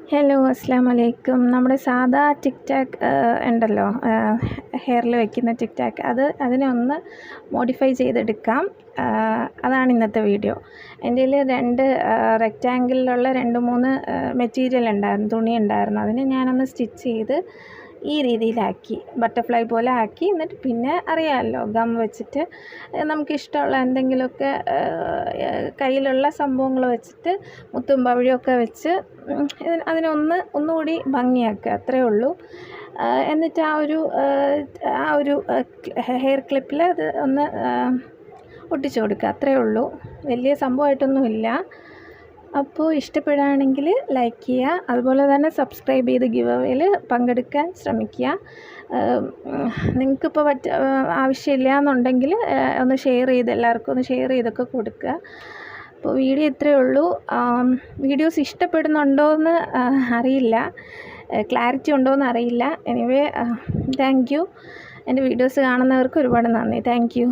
Hello അസ്സാം വലൈക്കും. നമ്മുടെ സാധാ ടിക് ടാക്ക് ഉണ്ടല്ലോ, ഹെയറിൽ വയ്ക്കുന്ന ടിക് ടാക്ക്, അതിനെ ഒന്ന് മോഡിഫൈ ചെയ്തെടുക്കാം. അതാണ് ഇന്നത്തെ വീഡിയോ. എൻ്റെ കയ്യിൽ രണ്ട് റെക്റ്റാങ്കിളിലുള്ള 2-3 മെറ്റീരിയൽ ഉണ്ടായിരുന്നു, തുണി ഉണ്ടായിരുന്നു. അതിനെ ഞാനൊന്ന് സ്റ്റിച്ച് ചെയ്ത് ഈ രീതിയിലാക്കി, ബട്ടർഫ്ലൈ പോലെ ആക്കി. എന്നിട്ട് പിന്നെ അറിയാമല്ലോ, ഗം വെച്ചിട്ട് നമുക്കിഷ്ടമുള്ള എന്തെങ്കിലുമൊക്കെ കയ്യിലുള്ള സംഭവങ്ങൾ വെച്ചിട്ട് മുത്തും പവിഴമൊക്കെ വെച്ച് ഒന്നുകൂടി ഭംഗിയാക്കുക, അത്രയേ ഉള്ളൂ. എന്നിട്ട് ആ ഒരു ഹെയർ ക്ലിപ്പിൽ അത് ഒന്ന് ഒട്ടിച്ചു കൊടുക്കുക, അത്രയേ ഉള്ളൂ. വലിയ സംഭവമായിട്ടൊന്നുമില്ല. അപ്പോൾ ഇഷ്ടപ്പെടുകയാണെങ്കിൽ ലൈക്ക് ചെയ്യുക, അതുപോലെ തന്നെ സബ്സ്ക്രൈബ് ചെയ്ത് ഗിവ് അവേയിൽ പങ്കെടുക്കാൻ ശ്രമിക്കുക. നിങ്ങൾക്കിപ്പോൾ ആവശ്യമില്ല എന്നുണ്ടെങ്കിൽ ഒന്ന് ഷെയർ ചെയ്ത്, എല്ലാവർക്കും ഒന്ന് ഷെയർ ചെയ്തൊക്കെ കൊടുക്കുക. അപ്പോൾ വീഡിയോ ഇത്രയേ ഉള്ളൂ. വീഡിയോസ് ഇഷ്ടപ്പെടുന്നുണ്ടോ എന്ന് അറിയില്ല, ക്ലാരിറ്റി ഉണ്ടോ എന്ന് അറിയില്ല. Anyway thank you. എൻ്റെ വീഡിയോസ് കാണുന്നവർക്ക് ഒരുപാട് നന്ദി. Thank you.